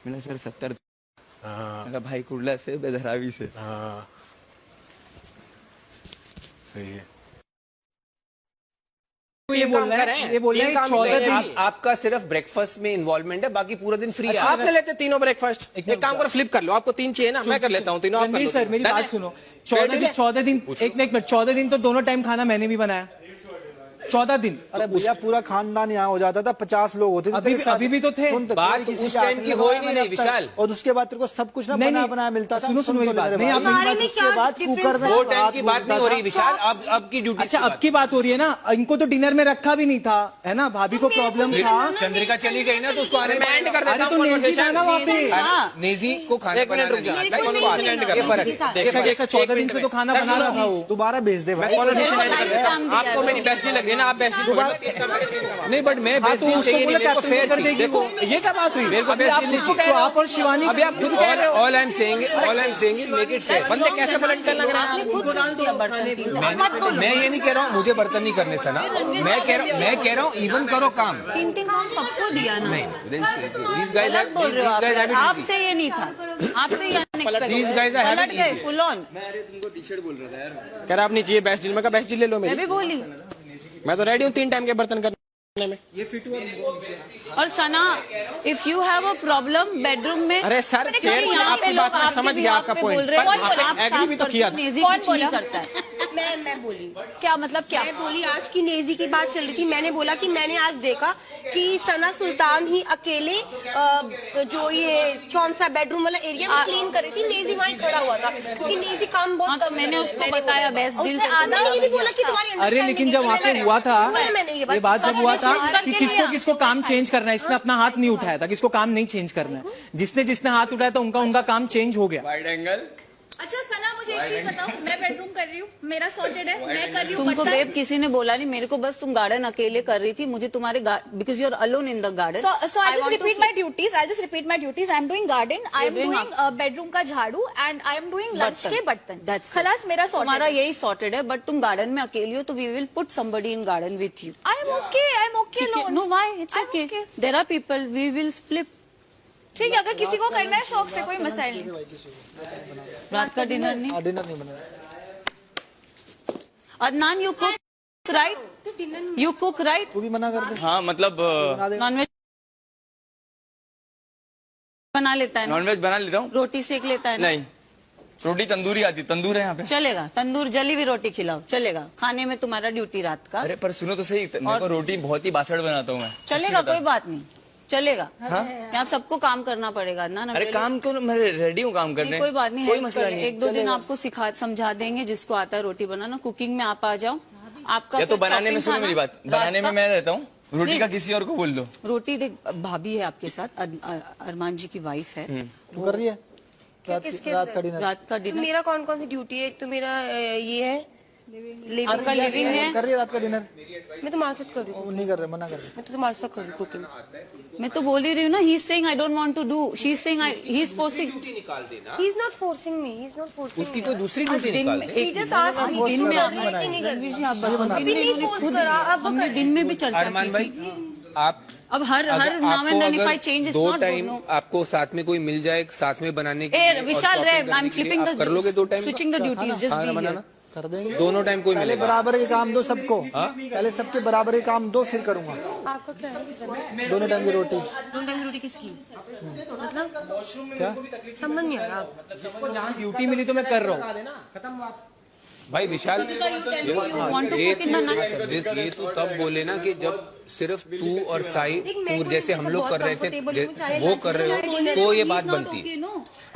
मैंने सर 70 मेरा भाई कुर्ला से बेदरावी से। हाँ सही है। ये बोल रहे हैं, ये बोल रहे हैं 14 दिन आपका सिर्फ ब्रेकफास्ट में इन्वॉल्वमेंट है, बाकी पूरा दिन फ्री है। अच्छा, आप ले लेते तीनों ब्रेकफास्ट। एक काम करो, फ्लिप कर लो। आपको 3 चाहिए ना, मैं कर लेता हूँ तीनों। आप कर रणवीर लो। सर मेरी बात सुनो। 14 दिन एक मिनट, 14 दिन तो दोनों टाइम खाना मैंने भी बनाया। 14 दिन। अरे भैया पूरा खानदान यहाँ हो जाता था, 50 लोग होते थे। अभी भी तो थे। बात उस टाइम की हो ही नहीं रही विशाल। और उसके बाद तेरे को सब कुछ ना बना बनाया मिलता था। सुनो मेरी बात। नहीं आप उसके बाद कुकर में वो टाइम की बात नहीं हो रही विशाल, अब की ड्यूटी। अच्छा अब की बात हो रही है ना। इनको तो डिनर में रखा भी नहीं था, है ना। भाभी को प्रॉब्लम था। चंद्रिका चली गई ना, तो उसको अरे तो नेजी था ना वहाँ पे। नेजी को खाना बनाना नहीं आता। ये फर्क है। जैसा 14 दिन से तो खाना बना रहा था वो। दोबारा भेज दे भाई। आपको मेरी बेस्ट नहीं लग रही है ना, आप बेस्ट नहीं, बट मैं बेस्ट डील चाहिए नहीं, मेरे को फेयर चाहिए। देखो ये क्या बात हुई, मेरे को बेस्ट डील नहीं चाहिए। तो आप और शिवानी अभी आप खुद कह रहे हो। All I am saying is make it fair. बंदे कैसे पलट कर लग रहे हैं। मैं ये नहीं कह रहा हूँ मुझे बर्तन नहीं करने सना। मैं कह रहा हूँ इवन करो काम। 3 काम सबको दिया ना। These guys have it आपसे ये नहीं था, आपसे ये unexpected. These guys are having it easy। Full on. मैं तुमको टी शर्ट बोल रहा था यार। कह रहा आप नहीं चाहिए बेस्ट डील। मैं कहा बेस्ट डील ले लो मैं मेरी। भी बोली। मैं तो रेडी हूँ 3 टाइम के बर्तन करने में। ये फिट हुआ। और Sana, if you have a problem bedroom में। अरे सर आपकी बात मैं समझ गया आपका पॉइंट, पर आपने एग्री भी तो किया। नेजी कुछ नहीं करता है। मैं बोली क्या मतलब क्या? मैं बोली आज की नेजी की बात चल रही थी। मैंने बोला कि मैंने आज देखा कि सना सुल्तान ही अकेले जो ये कौन सा बेडरूम वाला एरिया में क्लीन कर रही थी। नेजी वहीं खड़ा हुआ था क्योंकि नेजी काम बहुत तो मैंने उसको बताया बेस्ट डील। ये भी बोला कि तुम्हारी अरे लेकिन जब वहाँ पे हुआ था, ये बात जब हुआ था कि किसको काम चेंज करना है, इसने अपना हाथ नहीं उठाया था। किसको काम नहीं चेंज करना है, जिसने हाथ उठाया था उनका काम चेंज हो गया। Wide angle. अच्छा सना मुझे एक चीज बताओ, मैं बेडरूम कर रही हूँ, मेरा सॉर्टेड है, मैं कर रही हूँ। तुमको बेब किसी ने बोला नहीं, मेरे को बस तुम गार्डन अकेले कर रही थी। मुझे तुम्हारे because you are alone in the garden. So I just repeat my duties. I just repeat my duties. I am doing garden. I am doing bedroom का झाड़ू and I am doing lunch के बर्तन। खलास मेरा sorted. तुम्हारा यही sorted है, but तुम गार्डन में अकेली हो तो we will put somebody in garden with you. I am okay. I am okay alone. No, why? It's okay. There are people. We will flip. ठीक है, अगर किसी को करना है शौक से कोई मसाइल नहीं। रात का डिनर नहीं। डिनर नहीं बना। Adnan you cook right? You cook right? तू भी मना कर दे। हाँ मतलब नॉनवेज बना लेता है ना? नॉनवेज बना लेता हूँ। रोटी सेक लेता है ना? नहीं, रोटी तंदूरी आती। तंदूर है यहाँ पे। चलेगा, तंदूर जली हुई रोटी खिलाओ, चलेगा। खाने में तुम्हारा ड्यूटी रात का। अरे पर सुनो तो सही, मेरे को रोटी बहुत ही बासड़ बनाता हूँ मैं। चलेगा, कोई बात नहीं, चलेगा। हाँ? आप सबको काम करना पड़ेगा ना। अरे काम क्यों, मैं रेडी हूँ काम करने। कोई बात नहीं, कोई मसला नहीं। 1-2 दिन आपको समझा देंगे। जिसको आता है रोटी बनाना, कुकिंग में आप आ जाओ। आपका या तो बनाने में, सुनो मेरी बात, बनाने में मैं रहता हूँ, रोटी का किसी और को बोल दो। रोटी देख, भाभी है आपके साथ, अरमान जी की वाइफ है, वो कर रही है रात का डिनर। मेरा कौन कौन सी ड्यूटी है? एक तो मेरा ये है आपका लिविंग है। कर रही है रात का डिनर। मैं तुम्हारे साथ कर रही हूँ। नहीं कर रहे, मना कर रहे। मैं तो तुम्हारे साथ कर रही हूँ कुकिंग। मैं तो बोल ही रही हूँ ना। He is saying I don't want to do, she is saying he is forcing. He is not forcing me, he is not forcing. उसकी कोई दूसरी ड्यूटी निकाल दे। ही जस्ट आस्क्ड मी। दिन में रणवीर जी आप बताओ, हमने दिन में भी चर्चा की थी। आप अब हर now and then if I change it's 2 not time आपको साथ में कोई मिल जाए, साथ में बनाने के लिए। विशाल रे, आई एम फ्लिपिंग द, कर लोगे 2 time switching the duties, just be बनाना कर देंगे। दोनों टाइम कोई पहले मिलेगा। बराबर के काम दो सबको। पहले सबके बराबर के काम दो, फिर करूंगा। आपका क्या है? दोनों टाइम की रोटी। दोनों टाइम की रोटी किसकी? मतलब क्या समझ नहीं आ रहा। जिसको जहाँ ड्यूटी मिली तो मैं कर रहा हूँ। भाई विशाल, ये तो तब बोले ना कि जब सिर्फ तू और साई, तू जैसे हम लोग कर रहे थे वो कर रहे हो तो ये बात बनती।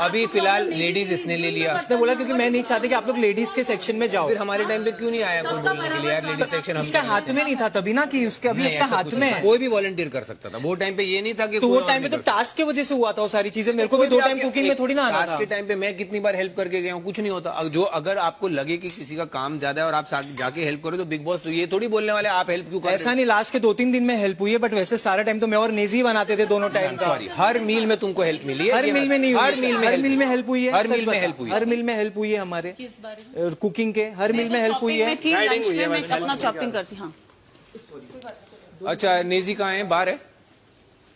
अभी फिलहाल लेडीज इसने ले लिया। इसने बोला क्योंकि मैं नहीं चाहती कि आप लोग लेडीज के सेक्शन में जाओ। फिर हमारे टाइम पे क्यों नहीं आया कोई बोलने के लिए यार लेडीज सेक्शन? उसके हाथ में नहीं था तभी ना, कि उसके अभी उसका हाथ में है। कोई भी वॉलंटियर कर सकता था वो टाइम पे। ये नहीं था कि तो वो टाइम पे तो टास्क की वजह से हुआ था वो सारी चीजें। मेरे को भी 2 टाइम कुकिंग में थोड़ी ना आना था। टास्क के टाइम पे मैं कितनी बार हेल्प करके गया हूँ, कुछ नहीं होता। जो अगर आपको लगे कि किसी का काम ज्यादा है और आप जाके हेल्प करो तो बिग बॉस तो ये थोड़ी बोलने वाले आप हेल्प क्यों कर रहे हो? ऐसा नहीं, लास्ट के 2-3 दिन में हेल्प हुई है, बट वैसे सारा टाइम तो मैं और नेजी बनाते थे दोनों टाइम का। सॉरी, हर मील में तुमको हेल्प मिली है? हर मील में नहीं, हर मील में हेल्प हुई है। हर मील में हेल्प हुई है। हर मील में हेल्प हुई है हमारे कुकिंग के। हर मील में हेल्प हुई है। लंच में मैं अपना चॉपिंग करती। हाँ अच्छा, नेजी कहाँ है? बाहर है?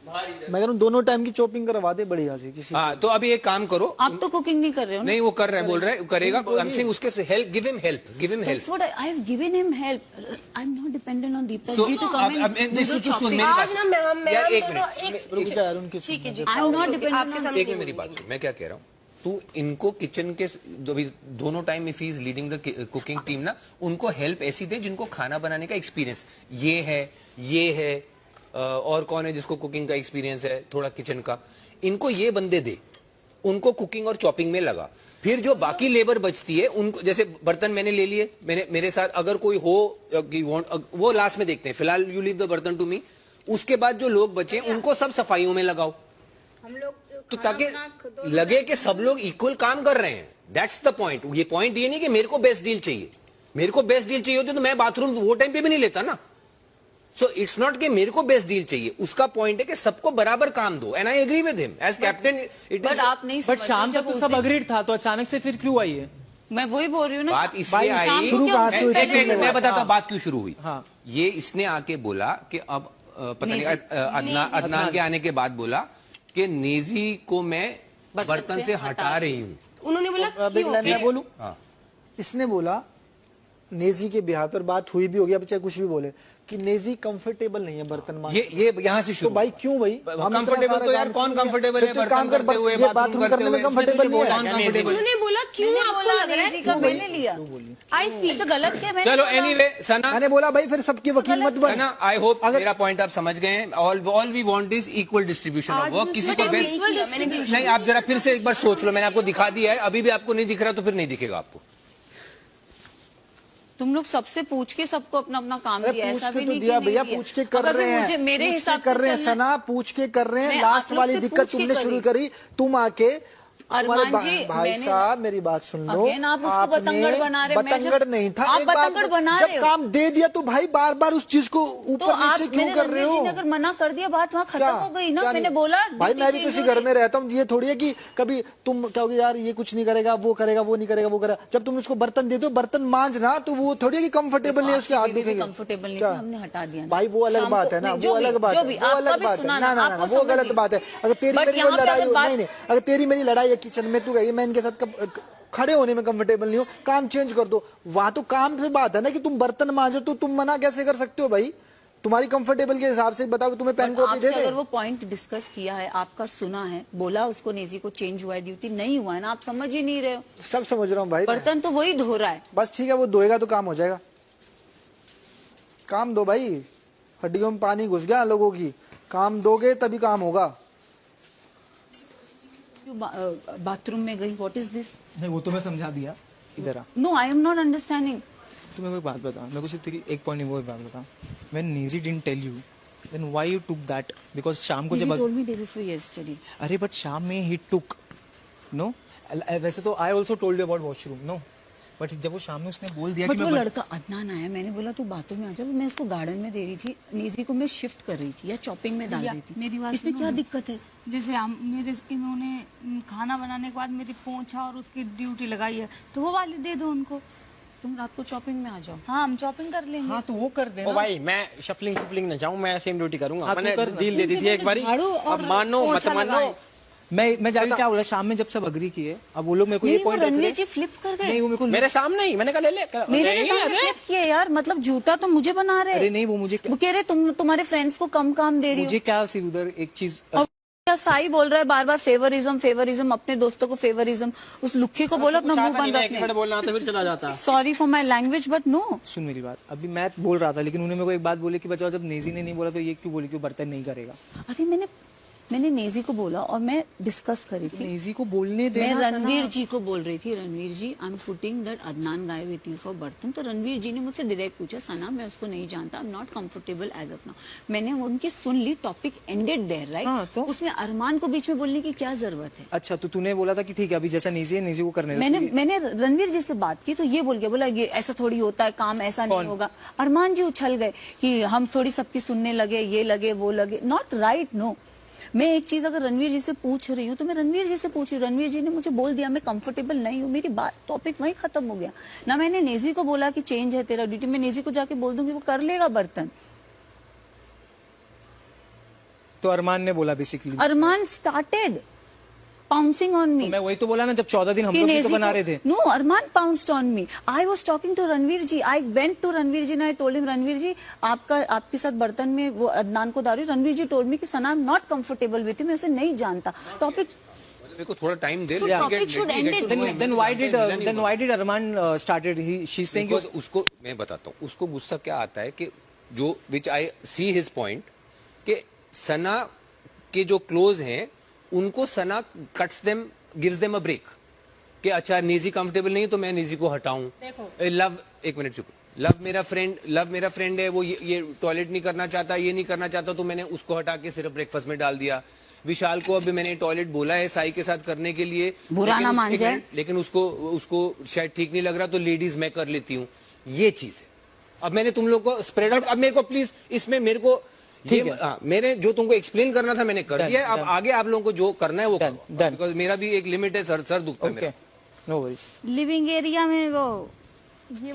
मैं कह रहा हूँ दोनों टाइम की चॉपिंग करवा दे बढ़िया से किसी। हाँ तो अभी एक काम करो, आप तो कुकिंग नहीं कर रहे हो ना? नहीं वो कर रहे हैं, बोल रहे हैं करेगा। आई एम सेइंग उसके help, give him help, give him help. That's what I have given him help. I'm not dependent on Deepak So, ji to come अब and नहीं, do the सुन मेरी shopping. बात। आज ना मैं यार, एक दोनों मिनट, रुक जा यार उनकी। ठीक है जी, I'm not dependent आपके on- सामने एक मिनट मेरी बात सुन, मैं क्या कह रहा हूँ, तू इनको किचन के जो भी दोनों time if he is leading the cooking team ना, उनको हेल्प ऐसी दे जिनको खाना बनाने का एक्सपीरियंस ये है और कौन है जिसको कुकिंग का एक्सपीरियंस है थोड़ा किचन का, इनको ये बंदे दे, उनको कुकिंग और चॉपिंग में लगा। फिर जो बाकी लेबर बचती है उनको, जैसे बर्तन मैंने ले लिए, मेरे साथ अगर कोई हो वो लास्ट में देखते हैं, फिलहाल यू लीव द बर्तन टू मी। उसके बाद जो लोग बचे उनको सब सफाइयों में लगाओ, हम लोग तो ताकि लगे कि सब लोग इक्वल काम कर रहे हैं। That's the point. ये पॉइंट ये नहीं कि मेरे को बेस्ट डील चाहिए, मेरे को बेस्ट डील चाहिए होती तो मैं बाथरूम वो टाइम पे भी नहीं लेता ना। सो इट्स नॉट कि मेरे को बेस्ट डील चाहिए, उसका पॉइंट है कि सबको बराबर काम दो। And I agree with him as captain. It but आप नहीं बट शाम तक तो सब अग्रीड था, तो अचानक से फिर क्यों आई है? मैं वही बोल रही हूँ ना, बात इसलिए आई, शुरू कहाँ से हुई थी? मैं बताता हूँ बात क्यों शुरू हुई। हाँ। ये इसने आके बोला कि अब पता नहीं अदनान के आने के बाद बोला कि नेजी को मैं बर्तन से हटा रही हूँ। उन्होंने बोला अब एक लाइन मैं बोलूं, हाँ। इसने बोला नेजी के बिहार पर बात हुई भी होगी, अब चाहे कुछ भी बोले कि नेजी कंफर्टेबल नहीं है बर्तन मांजने। ये यहाँ से तो शुरू। भाई क्यों भाई कंफर्टेबल तो यार कौन कंफर्टेबल है काम कर, ये बाथरूम करने में कंफर्टेबल नहीं है। उन्होंने बोला क्यों आपको लग रहा है? का मैंने लिया, आई फील तो गलत क्या? चलो एनीवे सना, मैंने बोला भाई फिर सबकी वकील मत बन। सना आई होप मेरा पॉइंट आप समझ गए हैं। All we want is equal distribution of work. किसी को बेस्ट नहीं, आप जरा फिर से एक बार सोच लो, मैंने आपको दिखा दिया है, अभी भी आपको नहीं दिख रहा तो फिर नहीं दिखेगा आपको। तुम लोग सबसे पूछ के सबको अपना अपना काम दिया, पूछ ऐसा के भी तो नहीं दिया कि भैया, नहीं पूछ के दिया। कर अगर रहे मुझे हैं, मेरे पूछ हिसाब के कर से रहे हैं चलना- सना, पूछ के कर रहे हैं। मैं लास्ट आप लोग वाली से दिक्कत पूछ के तुमने करी। शुरू करी, तुम आके अरमान तुम्हारे जी, भाई मैंने- साहब मेरी बात सुन लो। Again आप उसको आपने बतंगड़ बना रहे, मैं जब- बतंगड़ नहीं था, आप एक बात बतंगड़ बना जब रहे हो। काम दे दिया तो भाई बार बार उस चीज को तो ऊपर आप नीचे क्यों मेरे कर रहे रणवीर जी हो? ने अगर मना कर दिया, बात वहाँ खत्म क्या? हो गई ना। क्या मैंने नहीं? बोला भाई ड्यूटी मैं भी तो चेंज इसी हो घर गई। में रहता हूँ, ये थोड़ी है कि कभी तुम कहोगे यार ये कुछ नहीं करेगा, वो करेगा, वो नहीं करेगा, वो करेगा। जब तुम उसको बर्तन देते हो, बर्तन मांजना, तो वो थोड़ी है कि कंफर्टेबल नहीं है, उसके हाथ दुखेंगे। कंफर्टेबल नहीं क्या? था, हमने हटा दिया ना। भाई वो अलग शाम बात को- है ना, जो वो भी- अलग बात जो है, भी, वो आपका अलग भी बात है सुना ना, ना आपको ना, वो गलत समझिए। बात है। अगर तेरी But मेरी यहाँ कोई पे लड़ाई अगर हो, बात- नहीं, अगर तेरी मेरी लड़ाई है किचन में, तू गई मैं इनके साथ खड़े होने में कंफर्टेबल नहीं हो, काम चेंज कर दो। वहां तो काम पे बात है ना कि तुम बर्तन मांजो, तो तुम मना कैसे कर सकते हो भाई? तुम्हारी कंफर्टेबल के हिसाब से बताओ, तुम्हें पेन कॉपी दे आपसे दे। अगर वो पॉइंट डिस्कस किया है, आपका सुना है, बोला उसको नेजी को चेंज हुआ है, ड्यूटी नहीं हुआ है ना, आप समझ ही नहीं रहे हो। सब समझ रहा हूँ भाई, बर्तन तो वही धो रहा है। बस ठीक है, वो धोएगा तो काम हो जाएगा। काम दो भाई, हड्डियों में पानी घुस गया लोगों की, काम दोगे तभी काम होगा। बाथरूम में गई, व्हाट इज दिस? नहीं वो तो मैं समझा दिया, इधर आ। No, I am not understanding. तो मैं कोई बात बता, मेरे को सिर्फ तेरी एक पॉइंट नहीं, वो बात बता। व्हेन नेजी didn't tell you, then why you took that? Because शाम को जब told me day before yesterday. अरे बट शाम में ही टुक नो, वैसे तो I also told you about washroom no, but जब वो शाम में उसने बोल दिया बट कि वो मैं लड़का अदनान आया, मैंने बोला तू बातों में आ जा, मैं उसको गार्डन में दे रही थी, नेजी को मैं शिफ्ट कर रही थी या चॉपिंग में डाल रही थी। मेरी बात इसमें सुनो क्या ना। दिक्कत है? जैसे इन्होंने खाना बनाने के बाद मेरी पोंछा और उसकी ड्यूटी लगाई है, तो वो वाली दे दो उनको। तुम रात को शॉपिंग में आ जाओ। हाँ, हम शॉपिंग कर लेंगे। हाँ तो वो कर देना। ओ भाई मैं शफलिंग न जाऊं, मैं सेम ड्यूटी करूंगा। हाँ, तू मैंने कर। डील दे दी थी एक बारी, झाड़ू और अब मानो मत पोंछा मानो। लगाए। मैं जाके क्या बोला, शाम में जब सब अग्री किए, अब वो लोग मेरे को ये नहीं, वो पॉइंट रणवीर जी फ्लिप कर गए। नहीं वो मेरे को मेरे सामने ही मैंने कहा ले ले मेरे नहीं, सामने अरे फ्लिप किए यार, मतलब झूठा तो मुझे बना रहे। अरे नहीं वो मुझे वो कह रहे तुम्हारे फ्रेंड्स को कम काम दे रही हो। मुझे क्या सिर्फ उधर एक चीज और क्या साई बोल रहा है बार बार, फेवरिज्म, अपने दोस्तों को फेवरिज्म। उस लुक्खी को बोलो अपना मुंह बंद रखने। बोलना तो फिर चला जाता। Sorry for my language but no. सुन मेरी बात, अभी मैं बोल रहा था लेकिन उन्होंने मेरे को एक बात बोली कि बचाओ, जब नेजी ने नहीं बोला तो ये क्यों बोली कि वो बर्तन नहीं करेगा? अरे मैंने नेजी को बोला और मैं डिस्कस करी थी। नेजी को बोलने दे। मैं रणवीर जी को बोल रही थी, Ranveer ji I am putting that Adnan guy with you for बर्तन। तो रणवीर जी ने मुझसे डायरेक्ट पूछा, सना मैं उसको नहीं जानता, I am not comfortable as of now. मैंने उनकी सुन ली, टॉपिक एंडेड देयर राइट। हाँ, तो? उसमें अरमान को बीच में बोलने की क्या जरूरत है? अच्छा तो तूने बोला था कि ठीक है अभी जैसा नेजी है नेजी को करने दे। मैंने रणवीर जी से बात की तो ये बोल गया, बोला ये ऐसा थोड़ी होता है, काम ऐसा नहीं होगा। अरमान जी उछल गए कि हम थोड़ी सबकी सुनने लगे, ये लगे वो लगे। Not right, no. मैं एक चीज अगर रणवीर जी से पूछ रही हूँ तो मैं रणवीर जी से पूछ रही हूँ। रणवीर जी ने मुझे बोल दिया मैं कंफर्टेबल नहीं हूँ, मेरी बात टॉपिक वहीं खत्म हो गया ना। मैंने नेजी को बोला कि चेंज है तेरा ड्यूटी, मैं नेजी को जाके बोल दूंगी वो कर लेगा बर्तन। तो अरमान ने बोला basically, Armaan started pouncing on me. मैं वही तो बोला ना, जब 14 दिन हम लोग भी तो बना रहे थे. No, Arman pounced on me. I was talking to Ranveer ji. I went to Ranveer ji and I told him, Ranveer ji, आपके साथ बर्तन में वो अदनान को डाल रही. Ranveer ji told me कि सना I'm not comfortable with you. मैं उसे नहीं जानता. Topic. मेरे को थोड़ा time they. Topic should end it. Then why did Arman started? She's saying because उसको मैं बताता हूँ, उसको गुस्सा क्या आता है कि जो which I see his point कि सना के जो क्लोज हैं उनको Sana cuts them, gives them a break कि अच्छा नेजी कंफर्टेबल नहीं है तो मैं नेजी को हटाऊं. लव, एक मिनट चुप, लव मेरा फ्रेंड है, वो ये टॉयलेट नहीं करना चाहता, ये नहीं करना चाहता, तो मैंने उसको हटा के सिर्फ ब्रेकफास्ट में डाल दिया. विशाल को अभी मैंने टॉयलेट बोला है साई के साथ करने के लिए, बुरा ना मान जाए, लेकिन उसको शायद ठीक नहीं लग रहा तो लेडीज मैं कर लेती हूँ. ये चीज है. अब मैंने तुम लोग को स्प्रेड आउट, अब मेरे को प्लीज इसमें मेरे को मैंने जो तुमको एक्सप्लेन करना था मैंने कर दिया है. अब आगे आप लोगों को जो करना है वो करो, बिकॉज मेरा भी एक लिमिट है. सर दुखता है मेरा. No worries. लिविंग एरिया में वो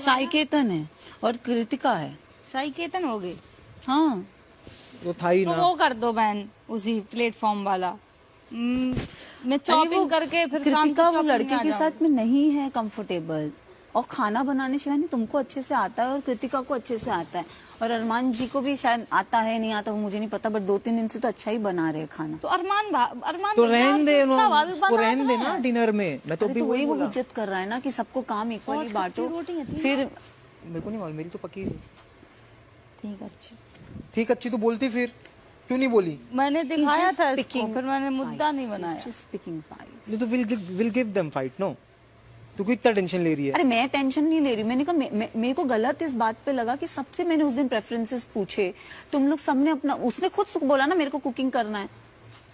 साई केतन है और कृतिका है. साई केतन हो गए. हाँ वो था ही तो ना. वो कर दो बहन, उसी प्लेटफॉर्म वाला. मैं चॉपिंग करके फिर शाम कृतिका को वो लड़के के साथ में नहीं है कंफर्टेबल, और खाना बनाने शिवानी तुमको अच्छे से आता है और कृतिका को अच्छे से आता है, और अरमान जी को भी शायद आता है नहीं आता वो मुझे नहीं पता, बट 2-3 दिन से तो अच्छा ही बना रहे खाना. तो अरमान तो रहन दे ना, उसको रहन दे ना डिनर में. मैं तो अरे तो वही वो इज्जत कर रहा है ना कि सबको काम इक्वली बांटो. फिर मेरे को नहीं मालूम, मेरी तो पकी ठीक अच्छी तो बोलती, फिर क्यों नहीं बोली? मैंने दिखाया था इसको, फिर मैंने मुद्दा नहीं बनाया. नहीं तो will give them fight. No, तू क्यों इतना टेंशन ले रही है? अरे मैं टेंशन नहीं ले रही. मैंने कहा मेरे को गलत इस बात पे लगा कि सबसे मैंने उस दिन प्रेफरेंसेस पूछे, तुम लोग सबने अपना, उसने खुद बोला ना मेरे को कुकिंग करना है.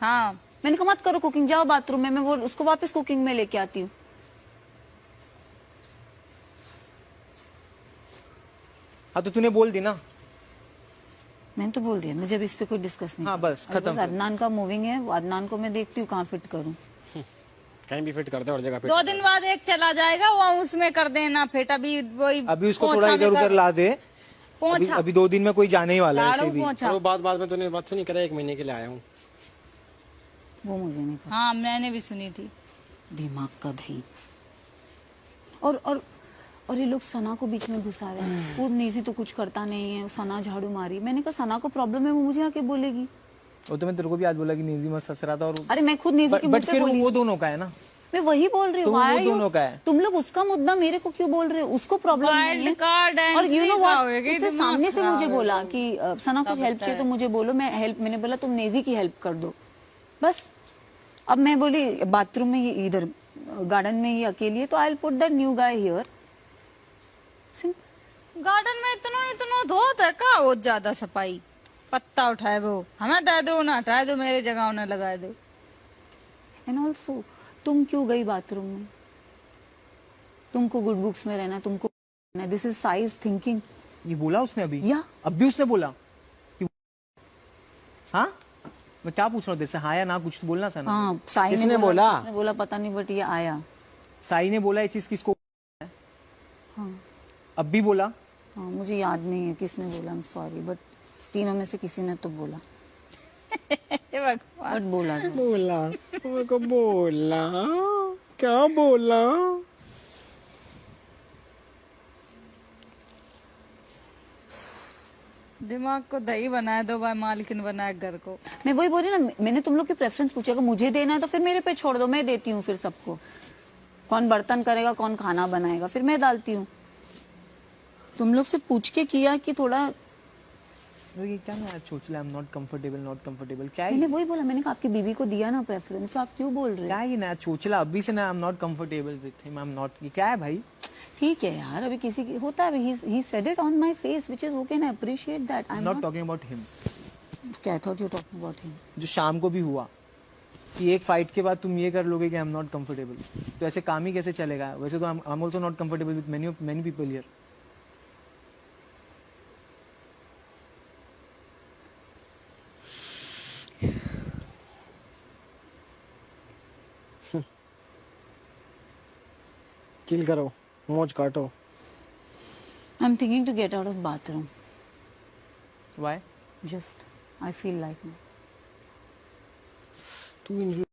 हाँ मैंने कहा मत करो कुकिंग, जाओ बाथरूम में, मैं वो उसको वापस कुकिंग में लेके आती हूँ. हाँ तो तूने बोल दी ना. मैंने तो बोल दिया, मुझे अब इस पे कोई डिस्कस नहीं. हाँ बस खत्म. अदनान का मूविंग है, अदनान को मैं देखती हूँ कहाँ फिट करूँ. कहीं भी फिट करते और जगह पे. 2 दिन बाद एक चला जाएगा, वो उसमें कर देना फिट. अभी उसको थोड़ा इधर उधर ला दे. पोंछा अभी 2 दिन में कोई जाने ही वाला है. ऐसे भी वो बाद में तूने बात सुनी करे, 1 महीने के लिए आया हूँ. वो मुझे नहीं पता. हाँ मैंने भी सुनी थी. दिमाग का दही. और ये लोग सना को बीच में घुसा रहे हैं. वो नेजी तो कुछ करता नहीं है, सना झाड़ू मारी. मैंने कहा सना को प्रॉब्लम है, वो मुझे आके बोलेगी. वो तो मैं तेरे को भी आज बोला कि नेजी मस्त हंस रहा था. और अरे मैं खुद नेजी के मुंह पे बोली. वो दोनों का है ना. मैं वही बोल रही हूँ. वो दोनों का है. तुम लोग उसका मुद्दा मेरे को क्यों बोल रहे हो? उसको प्रॉब्लम नहीं है. और यू नो व्हाट, उसने सामने से मुझे बोला कि सना कुछ हेल्प चाहिए तो मुझे बोलो, मैं हेल्प. मैंने बोला तुम नेजी की हेल्प कर दो बस. अब मैं बोली बाथरूम में ये इधर गार्डन में ये अकेली है तो I will put that new guy here. Garden में इतना धोत है का, वो ज्यादा सफाई. पत्ता उठाए वो हमें दे दो, ना हटाए दो, मेरे जगह उन्हें लगाए दो. एंड ऑल्सो तुम क्यों गई बाथरूम में? तुमको गुड बुक्स में रहना, तुमको दिस इज साइज थिंकिंग. ये बोला उसने अभी? या अब भी उसने बोला कि हाँ. मैं क्या पूछ रहा हूँ तेरे से, हाँ या ना कुछ तो बोलना था ना. हाँ साई ने बोला पता नहीं, बट ये आया. साई ने बोला ये चीज किसको? हाँ अब भी बोला. हाँ मुझे याद नहीं है किसने बोला, आई एम सॉरी, बट तीनों में से किसी ने तो बोला. बट बोला क्या बोला? दिमाग को दही बनाए दो भाई, मालकिन बनाए घर को. मैं वही बोल रही ना, मैंने तुम लोग की प्रेफरेंस पूछा, अगर मुझे देना है तो फिर मेरे पे छोड़ दो, मैं देती हूँ. फिर सबको कौन बर्तन करेगा, कौन खाना बनाएगा, फिर मैं डालती हूँ. तुम लोग से पूछ के किया कि थोड़ा ये क्या मैं सोच रहा, I'm not comfortable क्या है? मैंने वही बोला, मैंने कहा आपकी बीबी को दिया ना प्रेफरेंस, आप क्यों बोल रहे हो? क्या है ना चोचला अभी से ना, I'm not comfortable with him, I'm not. ये क्या है भाई? ठीक है यार, अभी किसी की होता है. he said it on my face, which is okay, and I appreciate that. I'm not talking about him. क्या I thought you talking about him? जो शाम को भी हुआ कि एक फाइट के बाद तुम ये कर लोगे कि I'm not comfortable, तो ऐसे काम ही कैसे चलेगा? वैसे तो I'm also not comfortable with many people here. किल करो, मौज काटो. I'm thinking to get out of bathroom. Why? Just I feel like no. तू